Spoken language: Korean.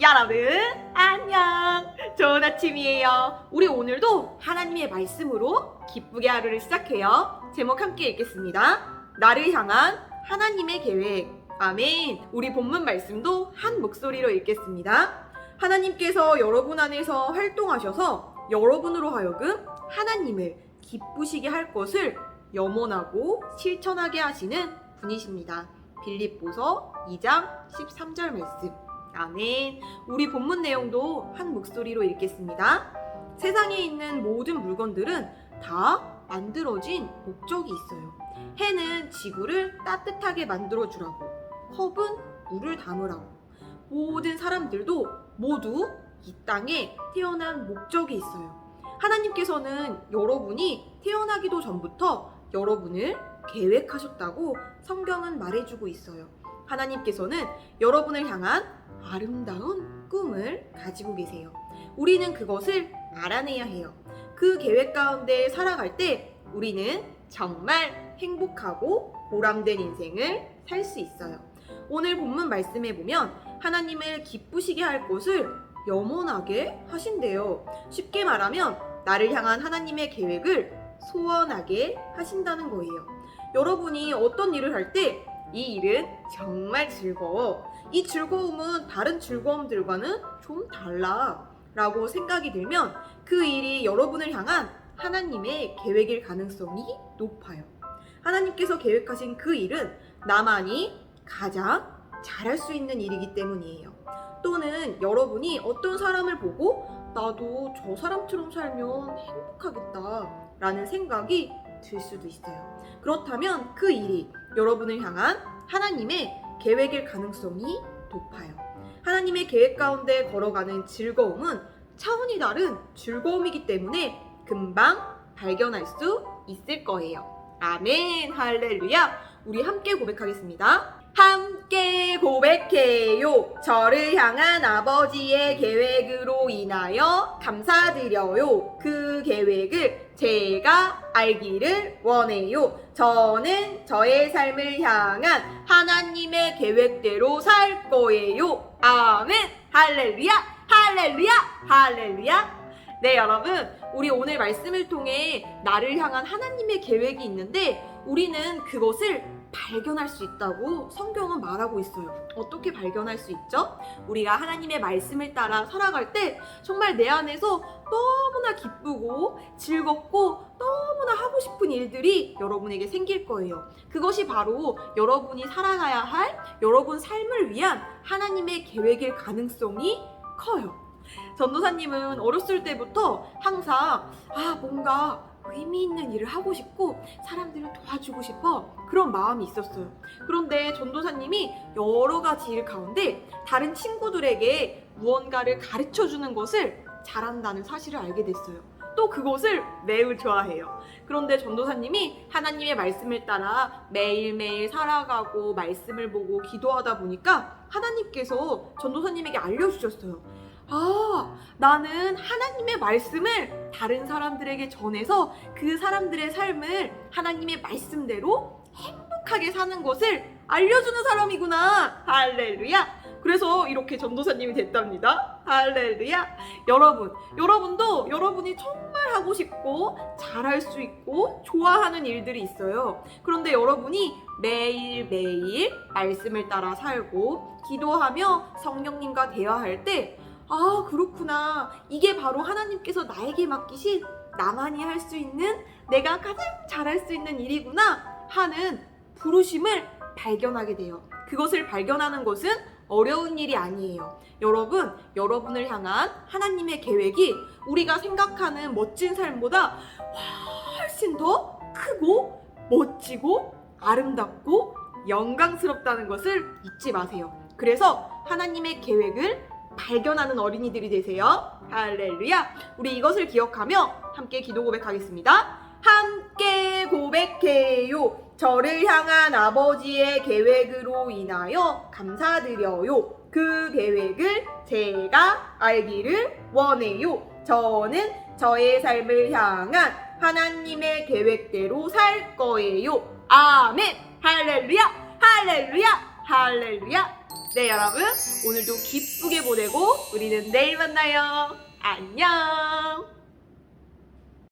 여러분 안녕. 좋은 아침이에요. 우리 오늘도 하나님의 말씀으로 기쁘게 하루를 시작해요. 제목 함께 읽겠습니다. 나를 향한 하나님의 계획. 아멘. 우리 본문 말씀도 한 목소리로 읽겠습니다. 하나님께서 여러분 안에서 활동하셔서 여러분으로 하여금 하나님을 기쁘시게 할 것을 염원하고 실천하게 하시는 분이십니다. 빌립보서 2장 13절 말씀. 아멘. 우리 본문 내용도 한 목소리로 읽겠습니다. 세상에 있는 모든 물건들은 다 만들어진 목적이 있어요. 해는 지구를 따뜻하게 만들어주라고, 컵은 물을 담으라고. 모든 사람들도 모두 이 땅에 태어난 목적이 있어요. 하나님께서는 여러분이 태어나기도 전부터 여러분을 계획하셨다고 성경은 말해주고 있어요. 하나님께서는 여러분을 향한 아름다운 꿈을 가지고 계세요. 우리는 그것을 알아내야 해요. 그 계획 가운데 살아갈 때 우리는 정말 행복하고 보람된 인생을 살 수 있어요. 오늘 본문 말씀에 보면 하나님을 기쁘시게 할 것을 염원하게 하신대요. 쉽게 말하면 나를 향한 하나님의 계획을 소원하게 하신다는 거예요. 여러분이 어떤 일을 할 때 이 일은 정말 즐거워. 이 즐거움은 다른 즐거움들과는 좀 달라 라고 생각이 들면 그 일이 여러분을 향한 하나님의 계획일 가능성이 높아요. 하나님께서 계획하신 그 일은 나만이 가장 잘할 수 있는 일이기 때문이에요. 또는 여러분이 어떤 사람을 보고 나도 저 사람처럼 살면 행복하겠다 라는 생각이 들 수도 있어요. 그렇다면 그 일이 여러분을 향한 하나님의 계획일 가능성이 높아요. 하나님의 계획 가운데 걸어가는 즐거움은 차원이 다른 즐거움이기 때문에 금방 발견할 수 있을 거예요. 아멘, 할렐루야. 우리 함께 고백하겠습니다. 함께 고백해요. 저를 향한 아버지의 계획으로 인하여 감사드려요. 그 계획을 제가 알기를 원해요. 저는 저의 삶을 향한 하나님의 계획대로 살 거예요. 아멘. 할렐루야. 할렐루야. 할렐루야. 네, 여러분, 우리 오늘 말씀을 통해 나를 향한 하나님의 계획이 있는데 우리는 그것을 발견할 수 있다고 성경은 말하고 있어요. 어떻게 발견할 수 있죠? 우리가 하나님의 말씀을 따라 살아갈 때 정말 내 안에서 너무나 기쁘고 즐겁고 너무나 하고 싶은 일들이 여러분에게 생길 거예요. 그것이 바로 여러분이 살아가야 할 여러분 삶을 위한 하나님의 계획일 가능성이 커요. 전도사님은 어렸을 때부터 항상 뭔가 의미 있는 일을 하고 싶고 사람들을 도와주고 싶어 그런 마음이 있었어요. 그런데 전도사님이 여러 가지 일 가운데 다른 친구들에게 무언가를 가르쳐주는 것을 잘한다는 사실을 알게 됐어요. 또 그것을 매우 좋아해요. 그런데 전도사님이 하나님의 말씀을 따라 매일매일 살아가고 말씀을 보고 기도하다 보니까 하나님께서 전도사님에게 알려주셨어요. 나는 하나님의 말씀을 다른 사람들에게 전해서 그 사람들의 삶을 하나님의 말씀대로 행복하게 사는 것을 알려주는 사람이구나. 할렐루야. 그래서 이렇게 전도사님이 됐답니다. 할렐루야. 여러분도 여러분이 정말 하고 싶고 잘할 수 있고 좋아하는 일들이 있어요. 그런데 여러분이 매일매일 말씀을 따라 살고 기도하며 성령님과 대화할 때 그렇구나. 이게 바로 하나님께서 나에게 맡기신 나만이 할 수 있는 내가 가장 잘할 수 있는 일이구나 하는 부르심을 발견하게 돼요. 그것을 발견하는 것은 어려운 일이 아니에요. 여러분을 향한 하나님의 계획이 우리가 생각하는 멋진 삶보다 훨씬 더 크고 멋지고 아름답고 영광스럽다는 것을 잊지 마세요. 그래서 하나님의 계획을 발견하는 어린이들이 되세요. 할렐루야. 우리 이것을 기억하며 함께 기도 고백하겠습니다. 함께 고백해요. 저를 향한 아버지의 계획으로 인하여 감사드려요. 그 계획을 제가 알기를 원해요. 저는 저의 삶을 향한 하나님의 계획대로 살 거예요. 아멘. 할렐루야. 할렐루야. 할렐루야. 네, 여러분. 오늘도 기쁘게 보내고 우리는 내일 만나요. 안녕.